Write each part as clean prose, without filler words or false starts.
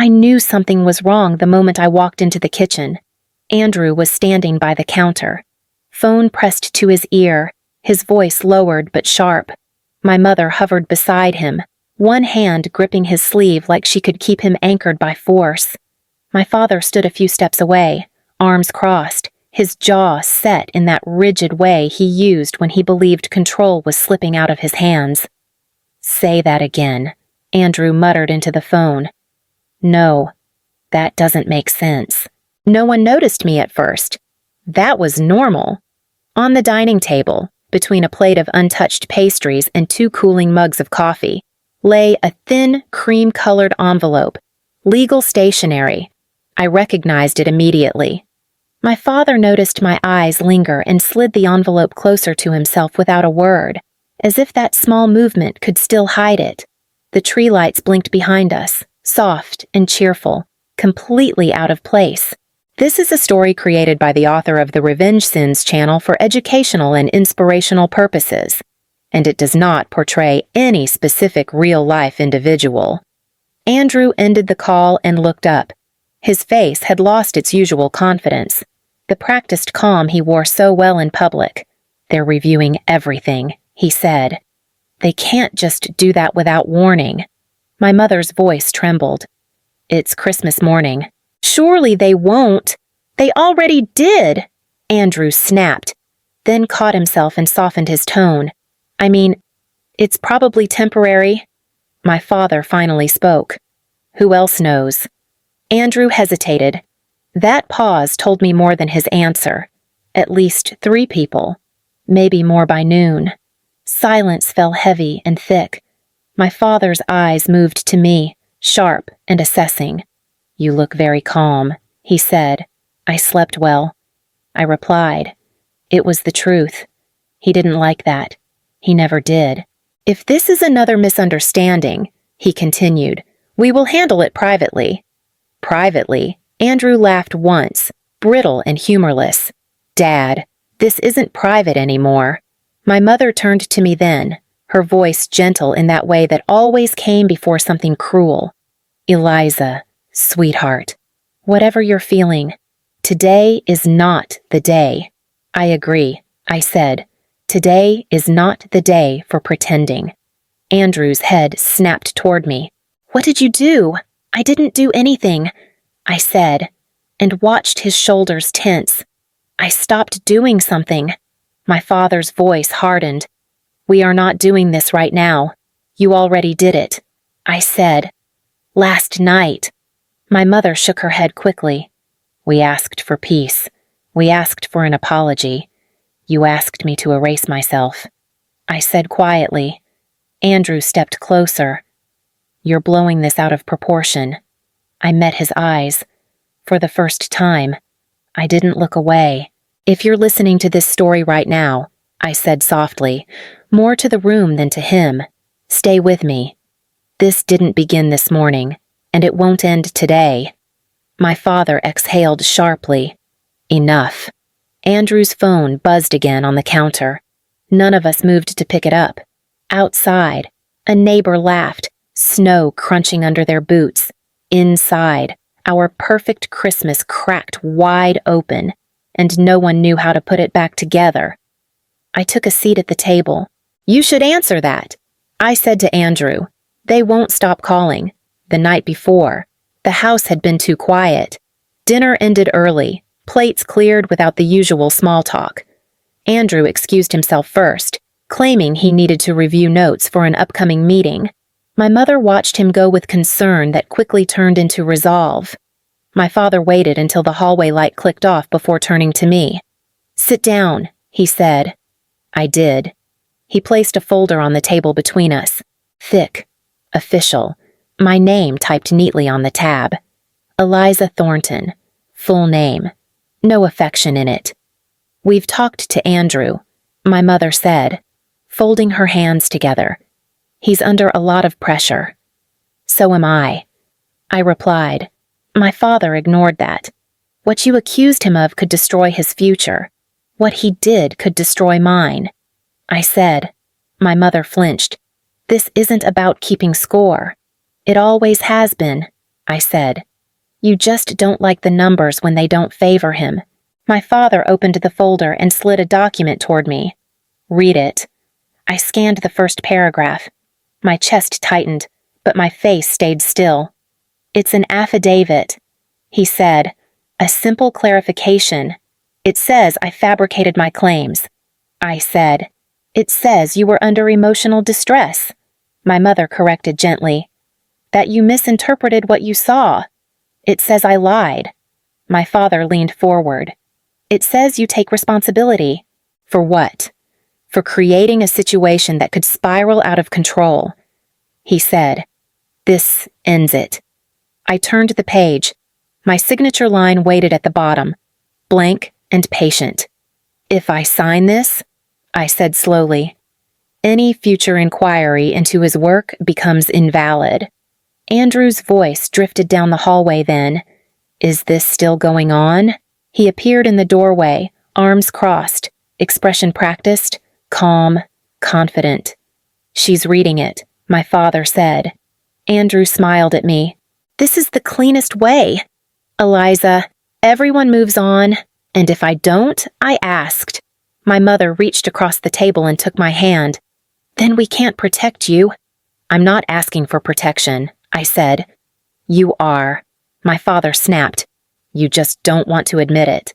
I knew something was wrong the moment I walked into the kitchen. Andrew was standing by the counter, phone pressed to his ear, his voice lowered but sharp. My mother hovered beside him, one hand gripping his sleeve like she could keep him anchored by force. My father stood a few steps away, arms crossed, his jaw set in that rigid way he used when he believed control was slipping out of his hands. "Say that again," Andrew muttered into the phone. "No, that doesn't make sense. No one noticed me at first. That was normal." On the dining table, between a plate of untouched pastries and 2 cooling mugs of coffee, lay a thin, cream-colored envelope, legal stationery. I recognized it immediately. My father noticed my eyes linger and slid the envelope closer to himself without a word, as if that small movement could still hide it. The tree lights blinked behind us, soft and cheerful, completely out of place. This is a story created by the author of the Revenge Sins channel for educational and inspirational purposes, and it does not portray any specific real-life individual. Andrew ended the call and looked up. His face had lost its usual confidence, the practiced calm he wore so well in public. "They're reviewing everything," he said. "They can't just do that without warning." My mother's voice trembled. "It's Christmas morning." "Surely they won't. They already did," Andrew snapped, then caught himself and softened his tone. "I mean, it's probably temporary." My father finally spoke. "Who else knows?" Andrew hesitated. That pause told me more than his answer. At least 3 people. Maybe more by noon. Silence fell heavy and thick. My father's eyes moved to me, sharp and assessing. "You look very calm," he said. "I slept well." I replied. It was the truth. He didn't like that. He never did. "If this is another misunderstanding," he continued, "we will handle it privately." Privately? Andrew laughed once, brittle and humorless. "Dad, this isn't private anymore." My mother turned to me then, her voice gentle in that way that always came before something cruel. "Eliza, sweetheart, whatever you're feeling, today is not the day." "I agree," I said. "Today is not the day for pretending." Andrew's head snapped toward me. "What did you do?" "I didn't do anything," I said, and watched his shoulders tense. "I stopped doing something." My father's voice hardened. "We are not doing this right now. You already did it," I said. "Last night." My mother shook her head quickly. "We asked for peace. We asked for an apology. You asked me to erase myself," I said quietly. Andrew stepped closer. "You're blowing this out of proportion." I met his eyes. For the first time, I didn't look away. "If you're listening to this story right now," I said softly, more to the room than to him, "stay with me. This didn't begin this morning, and it won't end today." My father exhaled sharply. "Enough." Andrew's phone buzzed again on the counter. None of us moved to pick it up. Outside, a neighbor laughed, snow crunching under their boots. Inside, our perfect Christmas cracked wide open, and no one knew how to put it back together. I took a seat at the table. "You should answer that," I said to Andrew. "They won't stop calling." The night before, the house had been too quiet. Dinner ended early, plates cleared without the usual small talk. Andrew excused himself first, claiming he needed to review notes for an upcoming meeting. My mother watched him go with concern that quickly turned into resolve. My father waited until the hallway light clicked off before turning to me. "Sit down," he said. I did. He placed a folder on the table between us. Thick, official, my name typed neatly on the tab. Eliza Thornton, full name. No affection in it. "We've talked to Andrew," my mother said, folding her hands together. "He's under a lot of pressure." "So am I," I replied. My father ignored that. What you accused him of could destroy his future. What he did could destroy mine. I said. My mother flinched. "This isn't about keeping score." "It always has been," I said. You just don't like the numbers when they don't favor him. My father opened the folder and slid a document toward me. Read it. I scanned the first paragraph. My chest tightened, but my face stayed still. It's an affidavit, he said. A simple clarification. It says I fabricated my claims. I said. It says you were under emotional distress. My mother corrected gently. That you misinterpreted what you saw. It says I lied. My father leaned forward. It says you take responsibility. For what? For creating a situation that could spiral out of control. He said, This ends it. I turned the page. My signature line waited at the bottom, blank and patient. If I sign this, I said slowly, any future inquiry into his work becomes invalid. Andrew's voice drifted down the hallway then. Is this still going on? He appeared in the doorway, arms crossed, expression practiced, calm, confident. She's reading it, my father said. Andrew smiled at me. This is the cleanest way. Eliza, everyone moves on, and if I don't, I asked. My mother reached across the table and took my hand. Then we can't protect you. I'm not asking for protection, I said. You are. My father snapped. You just don't want to admit it.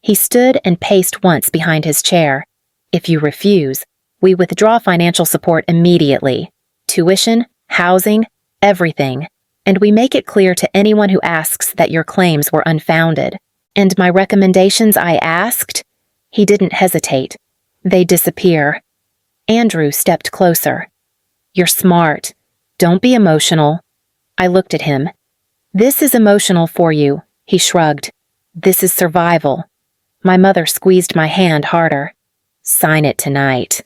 He stood and paced once behind his chair. If you refuse, we withdraw financial support immediately. Tuition, housing, everything. And we make it clear to anyone who asks that your claims were unfounded. And my recommendations I asked? He didn't hesitate. They disappear. Andrew stepped closer. You're smart. Don't be emotional. I looked at him. This is emotional for you, he shrugged. This is survival. My mother squeezed my hand harder. Sign it tonight.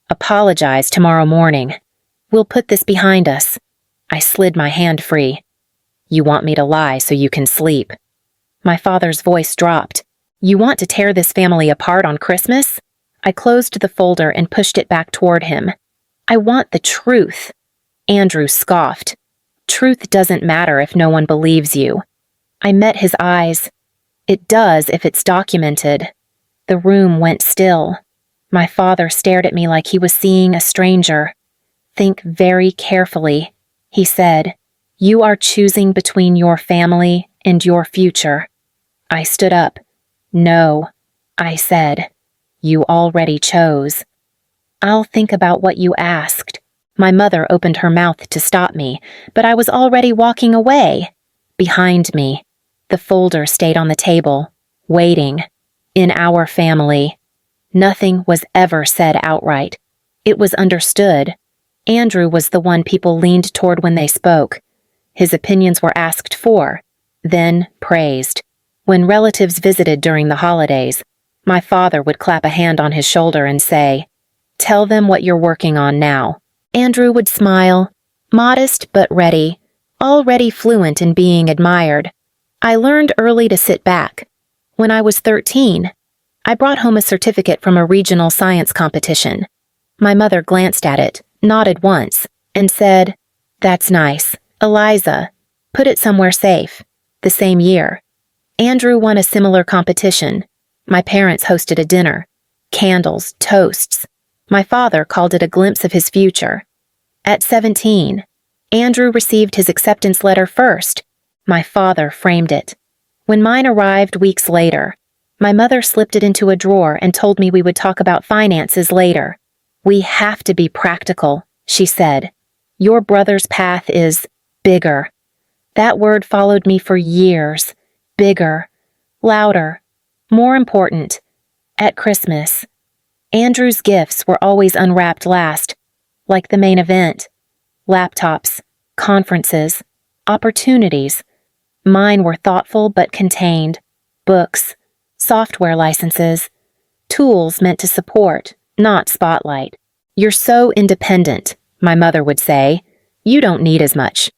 Apologize tomorrow morning. We'll put this behind us. I slid my hand free. You want me to lie so you can sleep. My father's voice dropped. You want to tear this family apart on Christmas? I closed the folder and pushed it back toward him. I want the truth. Andrew scoffed. Truth doesn't matter if no one believes you. I met his eyes. It does if it's documented. The room went still. My father stared at me like he was seeing a stranger. Think very carefully, he said. You are choosing between your family and your future. I stood up. No, I said. You already chose. I'll think about what you asked. My mother opened her mouth to stop me, but I was already walking away. Behind me, the folder stayed on the table, waiting. In our family. Nothing was ever said outright. It was understood. Andrew was the one people leaned toward when they spoke. His opinions were asked for, then praised. When relatives visited during the holidays, my father would clap a hand on his shoulder and say, Tell them what you're working on now. Andrew would smile, modest but ready, already fluent in being admired. I learned early to sit back. When I was 13, I brought home a certificate from a regional science competition. My mother glanced at it, nodded once, and said, That's nice. Eliza, put it somewhere safe. The same year. Andrew won a similar competition. My parents hosted a dinner. Candles, toasts. My father called it a glimpse of his future. At 17, Andrew received his acceptance letter first. My father framed it. When mine arrived weeks later, my mother slipped it into a drawer and told me we would talk about finances later. We have to be practical, she said. Your brother's path is bigger. That word followed me for years. Bigger, louder, more important. At Christmas, Andrew's gifts were always unwrapped last, like the main event. Laptops, conferences, opportunities. Mine were thoughtful but contained. Books, software licenses, tools meant to support, not spotlight. You're so independent, my mother would say. You don't need as much.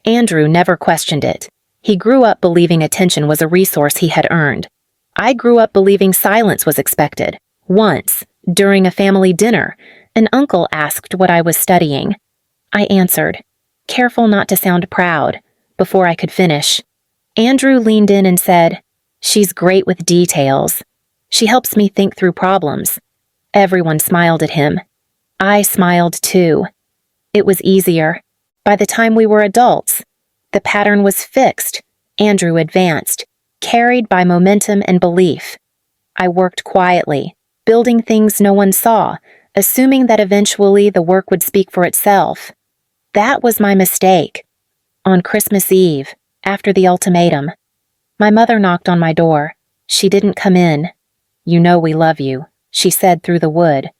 Andrew never questioned it. He grew up believing attention was a resource he had earned. I grew up believing silence was expected. Once, during a family dinner, an uncle asked what I was studying. I answered, careful not to sound proud, before I could finish. Andrew leaned in and said, "She's great with details. She helps me think through problems." Everyone smiled at him. I smiled too. It was easier. By the time we were adults, the pattern was fixed. Andrew advanced, carried by momentum and belief. I worked quietly, building things no one saw, assuming that eventually the work would speak for itself. That was my mistake. On Christmas Eve, after the ultimatum, my mother knocked on my door. She didn't come in. "You know we love you," she said through the wood.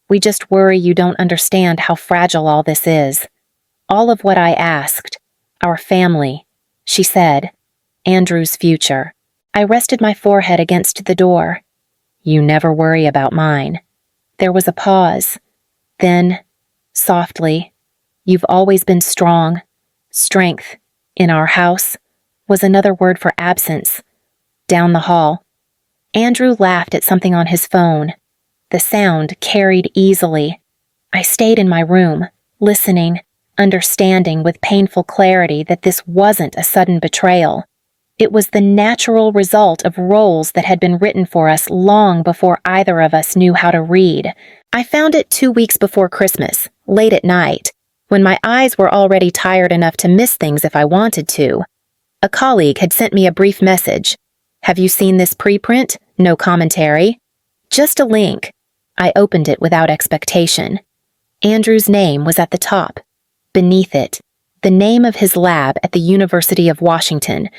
"We just worry you don't understand how fragile all this is." All of what I asked. Our family, she said. Andrew's future. I rested my forehead against the door. "You never worry about mine." There was a pause. Then, softly, "You've always been strong." Strength, in our house, was another word for absence. Down the hall, Andrew laughed at something on his phone. The sound carried easily. I stayed in my room, listening, understanding with painful clarity that this wasn't a sudden betrayal. It was the natural result of roles that had been written for us long before either of us knew how to read. I found it 2 weeks before Christmas, late at night, when my eyes were already tired enough to miss things if I wanted to. A colleague had sent me a brief message. "Have you seen this preprint? No commentary." Just a link. I opened it without expectation. Andrew's name was at the top. Beneath it, the name of his lab at the University of Washington.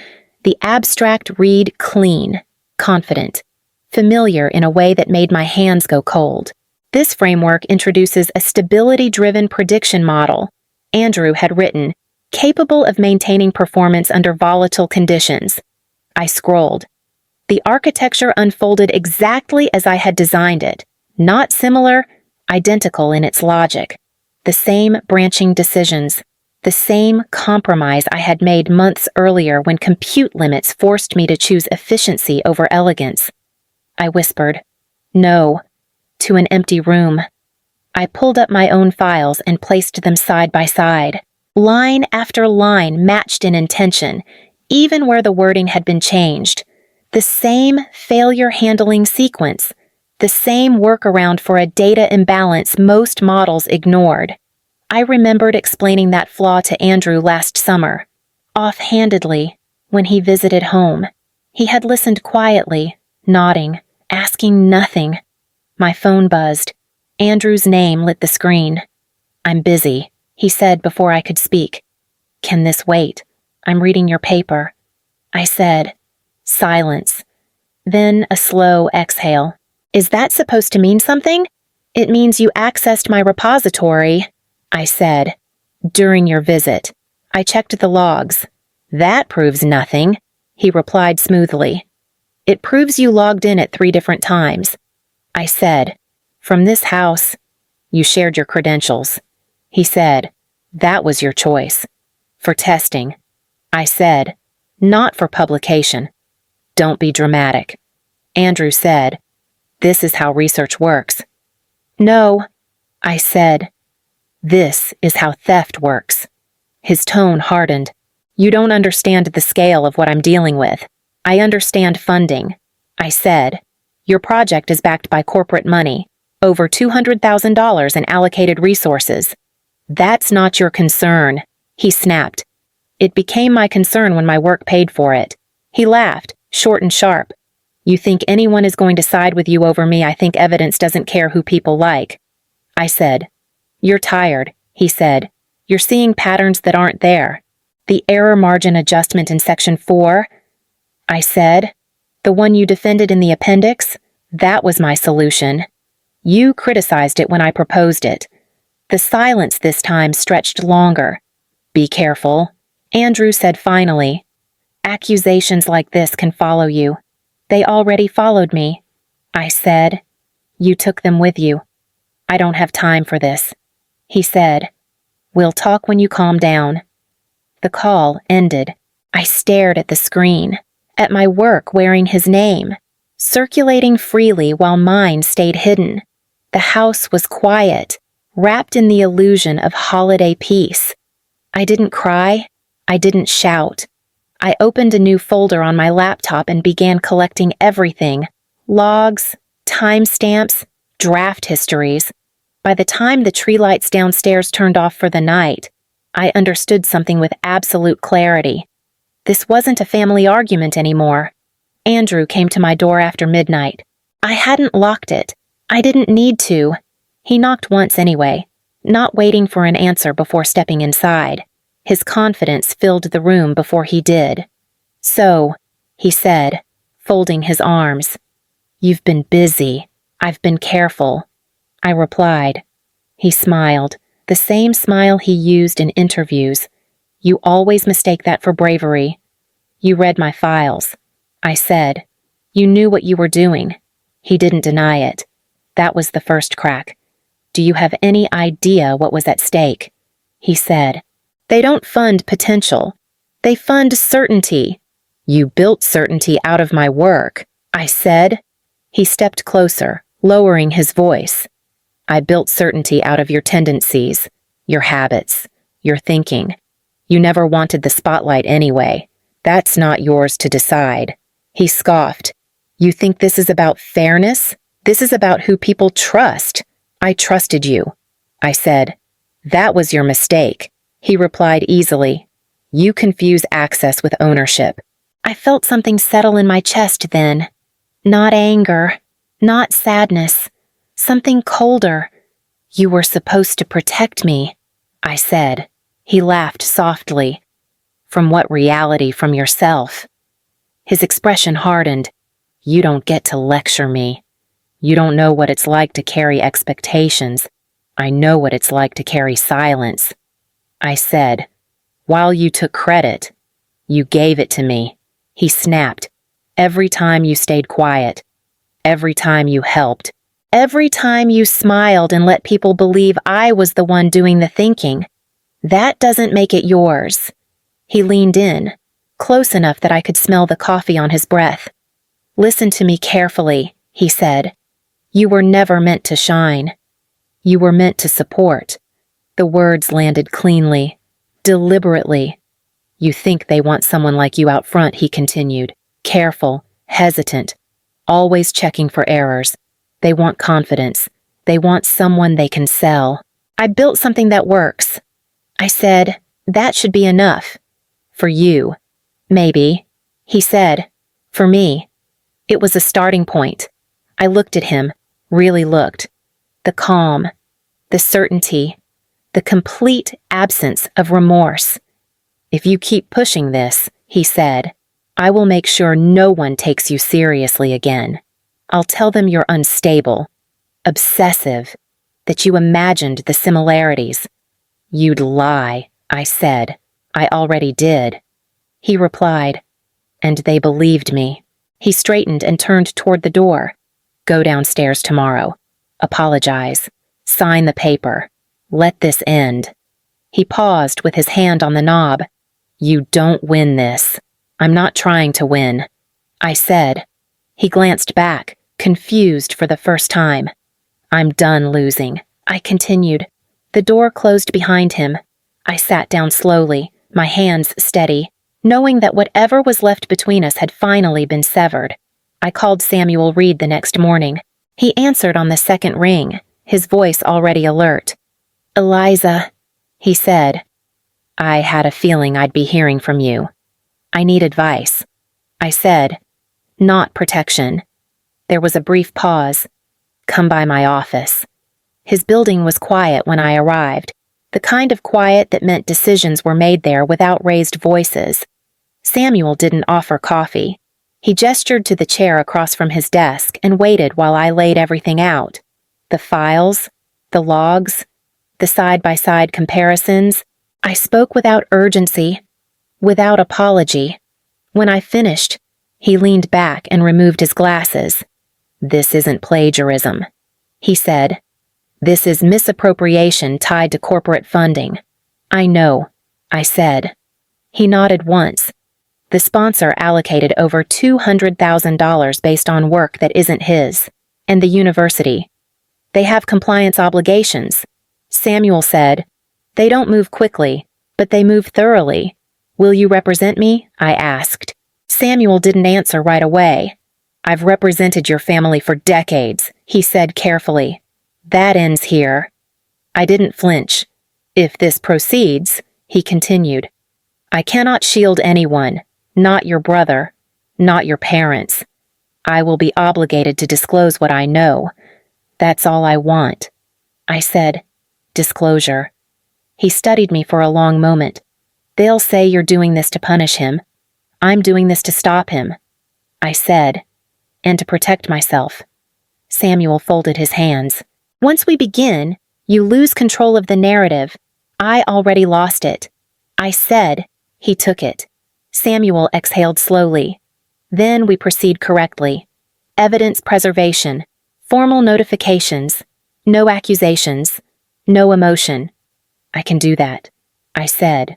The abstract read clean, confident, familiar in a way that made my hands go cold. This framework introduces a stability-driven prediction model Andrew had written, capable of maintaining performance under volatile conditions. I scrolled. The architecture unfolded exactly as I had designed it, not similar, identical in its logic. The same branching decisions, the same compromise I had made months earlier when compute limits forced me to choose efficiency over elegance. I whispered, "No," to an empty room. I pulled up my own files and placed them side by side. Line after line matched in intention, even where the wording had been changed. The same failure-handling sequence, the same workaround for a data imbalance most models ignored. I remembered explaining that flaw to Andrew last summer, offhandedly, when he visited home. He had listened quietly, nodding, asking nothing. My phone buzzed. Andrew's name lit the screen. "I'm busy," he said before I could speak. "Can this wait? I'm reading your paper." I said. Silence. Then a slow exhale. "Is that supposed to mean something?" "It means you accessed my repository," I said. "During your visit. I checked the logs." "That proves nothing," he replied smoothly. "It proves you logged in at 3 different times." I said. "From this house." "You shared your credentials." He said. "That was your choice." "For testing." I said. "Not for publication." "Don't be dramatic." Andrew said. "This is how research works." "No," I said. "This is how theft works." His tone hardened. "You don't understand the scale of what I'm dealing with. I understand funding." I said. "Your project is backed by corporate money, over $200,000 in allocated resources." "That's not your concern," he snapped. "It became my concern when my work paid for it." He laughed, short and sharp. "You think anyone is going to side with you over me? I think evidence doesn't care who people like." I said. "You're tired," he said. "You're seeing patterns that aren't there." "The error margin adjustment in Section 4? I said. "The one you defended in the appendix? That was my solution. You criticized it when I proposed it." The silence this time stretched longer. "Be careful," Andrew said finally. "Accusations like this can follow you." "They already followed me," I said. "You took them with you." "I don't have time for this," he said. "We'll talk when you calm down." The call ended. I stared at the screen, at my work wearing his name, circulating freely while mine stayed hidden. The house was quiet, wrapped in the illusion of holiday peace. I didn't cry. I didn't shout. I opened a new folder on my laptop and began collecting everything: logs, timestamps, draft histories. By the time the tree lights downstairs turned off for the night, I understood something with absolute clarity. This wasn't a family argument anymore. Andrew came to my door after midnight. I hadn't locked it. I didn't need to. He knocked once anyway, not waiting for an answer before stepping inside. His confidence filled the room before he did. "So," he said, folding his arms. "You've been busy. I've been careful." I replied. He smiled, the same smile he used in interviews. "You always mistake that for bravery." "You read my files," I said. "You knew what you were doing." He didn't deny it. That was the first crack. "Do you have any idea what was at stake?" He said. "They don't fund potential. They fund certainty." "You built certainty out of my work," I said. He stepped closer, lowering his voice. "I built certainty out of your tendencies, your habits, your thinking. You never wanted the spotlight anyway. That's not yours to decide." He scoffed. "You think this is about fairness? This is about who people trust. I trusted you," I said. "That was your mistake," he replied easily. "You confuse access with ownership." I felt something settle in my chest then. Not anger, not sadness, something colder. "You were supposed to protect me," I said. He laughed softly. "From what reality? From yourself?" His expression hardened. "You don't get to lecture me. You don't know what it's like to carry expectations. I know what it's like to carry silence." I said, "While you took credit, you gave it to me." He snapped. "Every time you stayed quiet, every time you helped, every time you smiled and let people believe I was the one doing the thinking. That doesn't make it yours." He leaned in, close enough that I could smell the coffee on his breath. "Listen to me carefully," he said. "You were never meant to shine. You were meant to support." The words landed cleanly, deliberately. "You think they want someone like you out front," he continued, careful, hesitant, always checking for errors. "They want confidence. They want someone they can sell." "I built something that works." I said, "That should be enough." "For you, maybe," he said. "For me, it was a starting point." I looked at him, really looked. The calm, the certainty, the complete absence of remorse. "If you keep pushing this," he said, "I will make sure no one takes you seriously again. I'll tell them you're unstable, obsessive, that you imagined the similarities." "You'd lie," I said. "I already did." He replied, "And they believed me." He straightened and turned toward the door. "Go downstairs tomorrow. Apologize. Sign the paper. Let this end." He paused with his hand on the knob. "You don't win this. I'm not trying to win," I said. He glanced back, confused for the first time. "I'm done losing," I continued. The door closed behind him. I sat down slowly, my hands steady, knowing that whatever was left between us had finally been severed. I called Samuel Reed the next morning. He answered on the second ring, his voice already alert. "Eliza," he said. "I had a feeling I'd be hearing from you. I need advice," I said. "Not protection." There was a brief pause. "Come by my office." His building was quiet when I arrived, the kind of quiet that meant decisions were made there without raised voices. Samuel didn't offer coffee. He gestured to the chair across from his desk and waited while I laid everything out. The files, the logs, the side-by-side comparisons. I spoke without urgency, without apology. When I finished, he leaned back and removed his glasses. "This isn't plagiarism," he said. "This is misappropriation tied to corporate funding." "I know," I said. He nodded once. "The sponsor allocated over $200,000 based on work that isn't his. And the university. They have compliance obligations." Samuel said, "They don't move quickly, but they move thoroughly. Will you represent me? I asked. Samuel didn't answer right away. I've represented your family for decades, he said carefully. That ends here. I didn't flinch. If this proceeds, he continued, I cannot shield anyone, not your brother, not your parents. I will be obligated to disclose what I know. That's all I want. I said, disclosure. He studied me for a long moment. They'll say you're doing this to punish him. I'm doing this to stop him. I said, and to protect myself. Samuel folded his hands. Once we begin, you lose control of the narrative. I already lost it. I said, he took it. Samuel exhaled slowly. Then we proceed correctly. Evidence preservation. Formal notifications. No accusations. No emotion. I can do that. I said.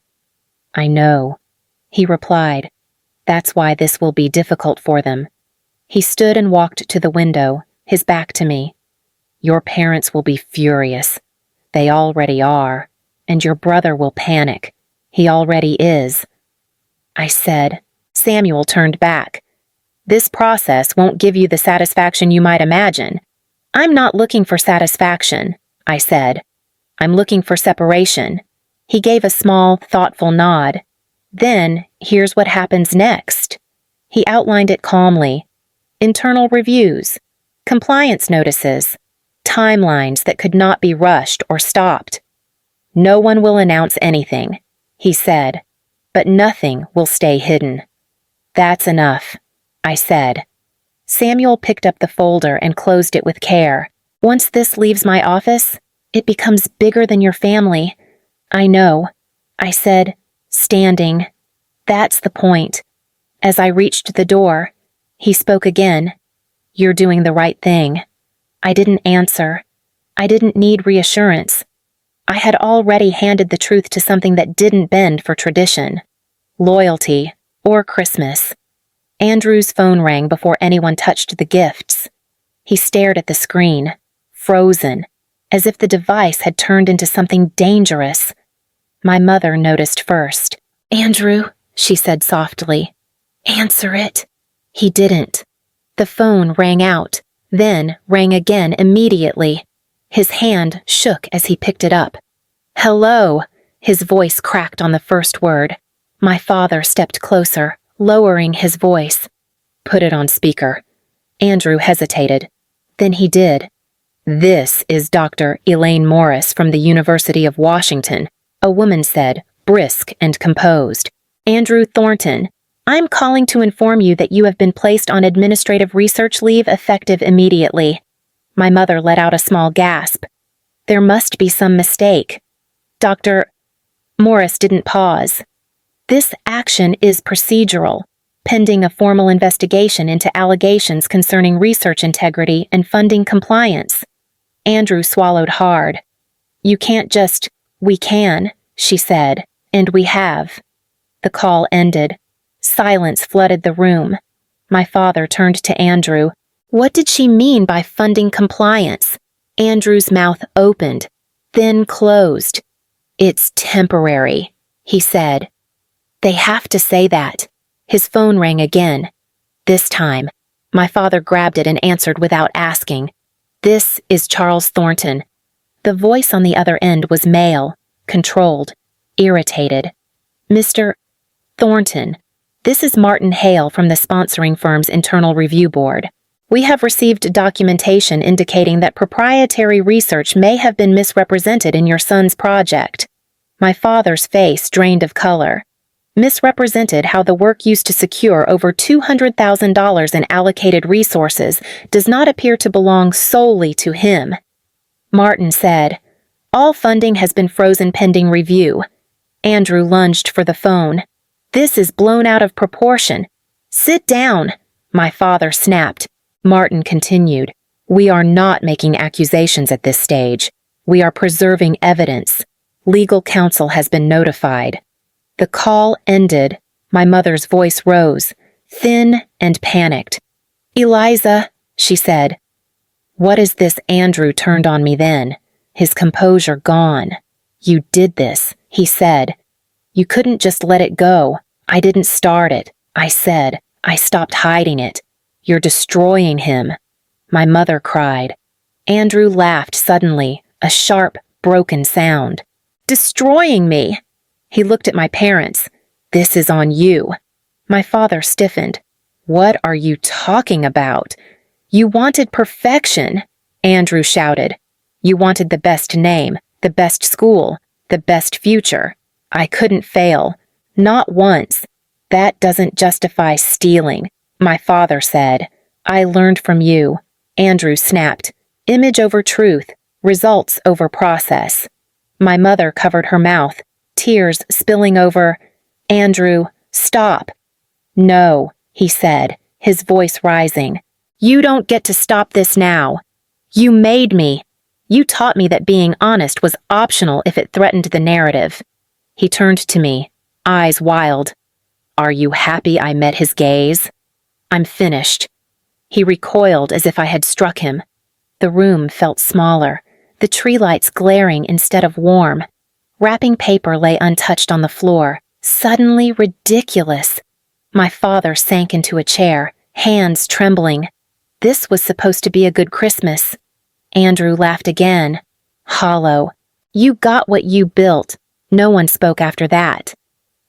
I know. He replied. That's why this will be difficult for them. He stood and walked to the window, his back to me. Your parents will be furious. They already are. And your brother will panic. He already is. I said. Samuel turned back. This process won't give you the satisfaction you might imagine. I'm not looking for satisfaction, I said. I'm looking for separation. He gave a small, thoughtful nod. Then, here's what happens next. He outlined it calmly. Internal reviews, compliance notices, timelines that could not be rushed or stopped. No one will announce anything, he said, but nothing will stay hidden. That's enough, I said. Samuel picked up the folder and closed it with care. Once this leaves my office, it becomes bigger than your family. I know, I said, standing. That's the point. As I reached the door, he spoke again. You're doing the right thing. I didn't answer. I didn't need reassurance. I had already handed the truth to something that didn't bend for tradition, loyalty, or Christmas. Andrew's phone rang before anyone touched the gifts. He stared at the screen, frozen, as if the device had turned into something dangerous. My mother noticed first. Andrew, she said softly. Answer it. He didn't. The phone rang out, then rang again immediately. His hand shook as he picked it up. Hello, his voice cracked on the first word. My father stepped closer, lowering his voice. Put it on speaker. Andrew hesitated. Then he did. This is Dr. Elaine Morris from the University of Washington, a woman said, brisk and composed. Andrew Thornton, I'm calling to inform you that you have been placed on administrative research leave effective immediately. My mother let out a small gasp. There must be some mistake. Dr. Morris didn't pause. This action is procedural, pending a formal investigation into allegations concerning research integrity and funding compliance. Andrew swallowed hard. You can't just, we can, she said, and we have. The call ended. Silence flooded the room. My father turned to Andrew. What did she mean by funding compliance? Andrew's mouth opened, then closed. It's temporary, he said. They have to say that. His phone rang again. This time, my father grabbed it and answered without asking. This is Charles Thornton. The voice on the other end was male, controlled, irritated. Mr. Thornton, this is Martin Hale from the sponsoring firm's internal review board. We have received documentation indicating that proprietary research may have been misrepresented in your son's project. My father's face drained of color. Misrepresented how the work used to secure over $200,000 in allocated resources does not appear to belong solely to him. Martin said, all funding has been frozen pending review. Andrew lunged for the phone. This is blown out of proportion. Sit down, my father snapped. Martin continued, we are not making accusations at this stage. We are preserving evidence. Legal counsel has been notified. The call ended. My mother's voice rose, thin and panicked. Eliza, she said. What is this? Andrew turned on me then, his composure gone. You did this, he said. You couldn't just let it go. I didn't start it. I said. I stopped hiding it. You're destroying him. My mother cried. Andrew laughed suddenly, a sharp, broken sound. Destroying me? He looked at my parents. This is on you. My father stiffened. What are you talking about? You wanted perfection, Andrew shouted. You wanted the best name, the best school, the best future. I couldn't fail. Not once. That doesn't justify stealing, my father said. I learned from you. Andrew snapped. Image over truth, results over process. My mother covered her mouth, tears spilling over. Andrew, stop. No, he said, his voice rising. You don't get to stop this now. You made me. You taught me that being honest was optional if it threatened the narrative. He turned to me, eyes wild. Are you happy I met his gaze? I'm finished. He recoiled as if I had struck him. The room felt smaller, the tree lights glaring instead of warm. Wrapping paper lay untouched on the floor, suddenly ridiculous. My father sank into a chair, hands trembling. This was supposed to be a good Christmas. Andrew laughed again. Hollow. You got what you built. No one spoke after that.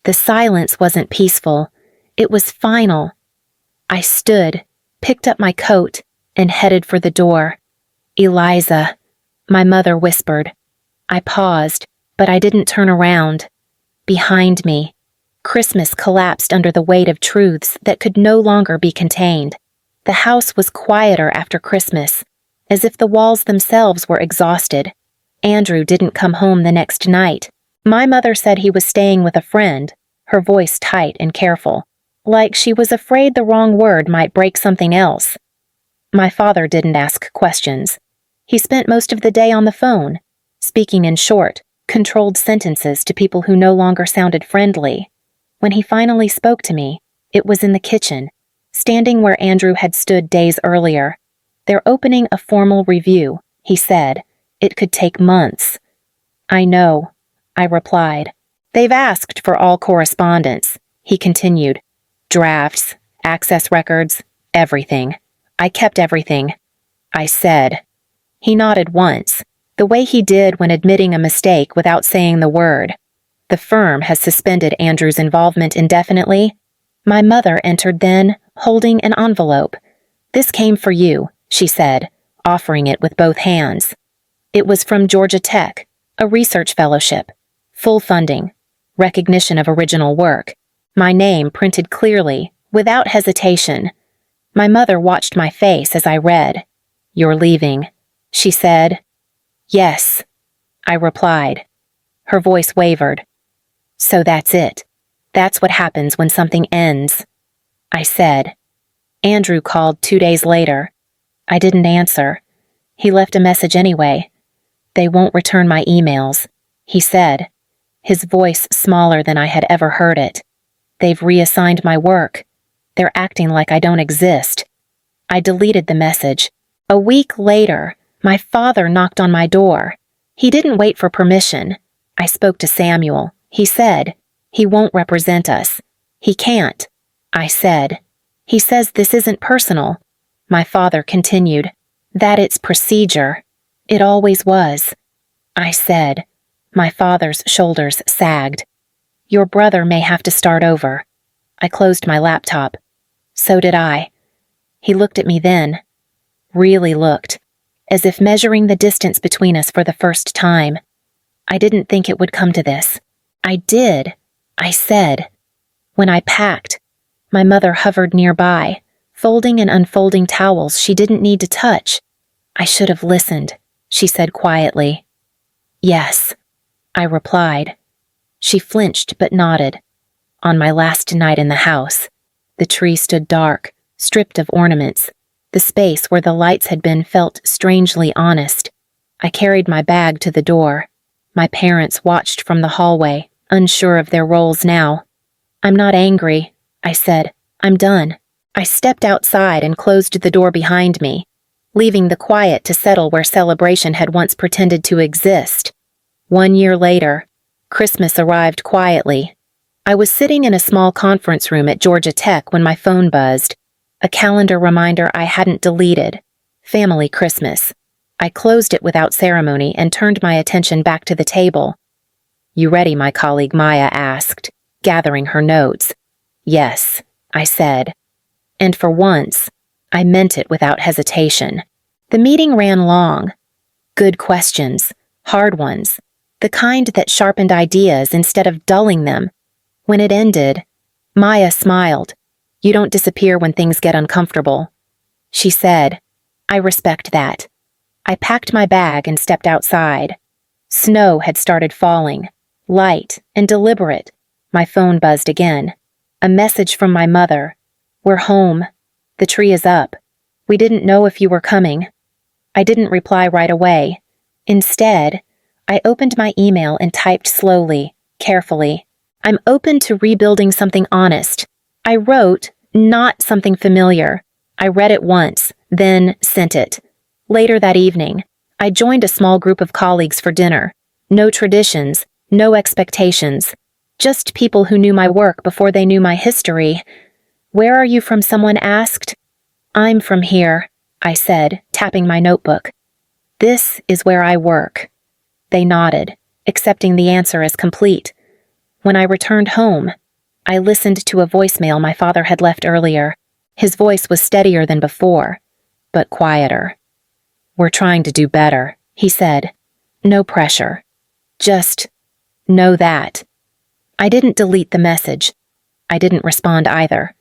The silence wasn't peaceful. It was final. I stood, picked up my coat, and headed for the door. Eliza, my mother whispered. I paused, but I didn't turn around. Behind me, Christmas collapsed under the weight of truths that could no longer be contained. The house was quieter after Christmas, as if the walls themselves were exhausted. Andrew didn't come home the next night. My mother said he was staying with a friend, her voice tight and careful, like she was afraid the wrong word might break something else. My father didn't ask questions. He spent most of the day on the phone, speaking in short, controlled sentences to people who no longer sounded friendly. When he finally spoke to me, it was in the kitchen, standing where Andrew had stood days earlier. They're opening a formal review, he said. It could take months. I know, I replied. They've asked for all correspondence, he continued. Drafts, access records, everything. I kept everything. I said. He nodded once, the way he did when admitting a mistake without saying the word. The firm has suspended Andrew's involvement indefinitely. My mother entered then, holding an envelope. This came for you, she said, offering it with both hands. It was from Georgia Tech, a research fellowship, full funding, recognition of original work, my name printed clearly, without hesitation. My mother watched my face as I read. You're leaving, she said. Yes, I replied. Her voice wavered. So that's it. That's what happens when something ends, I said. Andrew called 2 days later. I didn't answer. He left a message anyway. They won't return my emails, he said, his voice smaller than I had ever heard it. They've reassigned my work. They're acting like I don't exist. I deleted the message. A week later, my father knocked on my door. He didn't wait for permission. I spoke to Samuel. He said, he won't represent us. He can't. I said. He says this isn't personal. My father continued, that it's procedure. It always was. I said. My father's shoulders sagged. Your brother may have to start over. I closed my laptop. So did I. He looked at me then. Really looked. As if measuring the distance between us for the first time. I didn't think it would come to this. I did. I said. When I packed, my mother hovered nearby, folding and unfolding towels she didn't need to touch. I should have listened, she said quietly. Yes, I replied. She flinched but nodded. On my last night in the house, the tree stood dark, stripped of ornaments. The space where the lights had been felt strangely honest. I carried my bag to the door. My parents watched from the hallway, unsure of their roles now. I'm not angry, I said. I'm done. I stepped outside and closed the door behind me, leaving the quiet to settle where celebration had once pretended to exist. 1 year later, Christmas arrived quietly, I was sitting in a small conference room at Georgia Tech when my phone buzzed. A calendar reminder I hadn't deleted. Family Christmas. I closed it without ceremony and turned my attention back to the table. "You ready?" my colleague Maya asked, gathering her notes. "Yes," I said. And for once, I meant it without hesitation. The meeting ran long. Good questions, hard ones, the kind that sharpened ideas instead of dulling them. When it ended, Maya smiled. "You don't disappear when things get uncomfortable," she said. "I respect that." I packed my bag and stepped outside. Snow had started falling, light and deliberate. My phone buzzed again. A message from my mother. "We're home. The tree is up. We didn't know if you were coming." I didn't reply right away. Instead, I opened my email and typed slowly, carefully. "I'm open to rebuilding something honest." I wrote, not something familiar. I read it once, then sent it. Later that evening, I joined a small group of colleagues for dinner. No traditions, no expectations. Just people who knew my work before they knew my history. "Where are you from?" someone asked. "I'm from here," I said, tapping my notebook. "This is where I work." They nodded, accepting the answer as complete. When I returned home, I listened to a voicemail my father had left earlier. His voice was steadier than before, but quieter. "We're trying to do better," he said. "No pressure. Just know that." I didn't delete the message. I didn't respond either.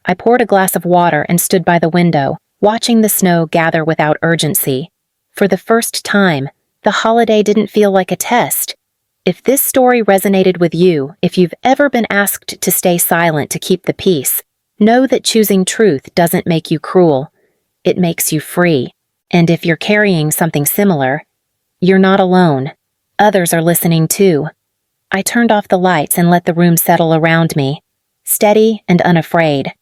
I poured a glass of water and stood by the window, watching the snow gather without urgency. For the first time, the holiday didn't feel like a test. If this story resonated with you, if you've ever been asked to stay silent to keep the peace, know that choosing truth doesn't make you cruel. It makes you free. And if you're carrying something similar, you're not alone. Others are listening too. I turned off the lights and let the room settle around me, steady and unafraid.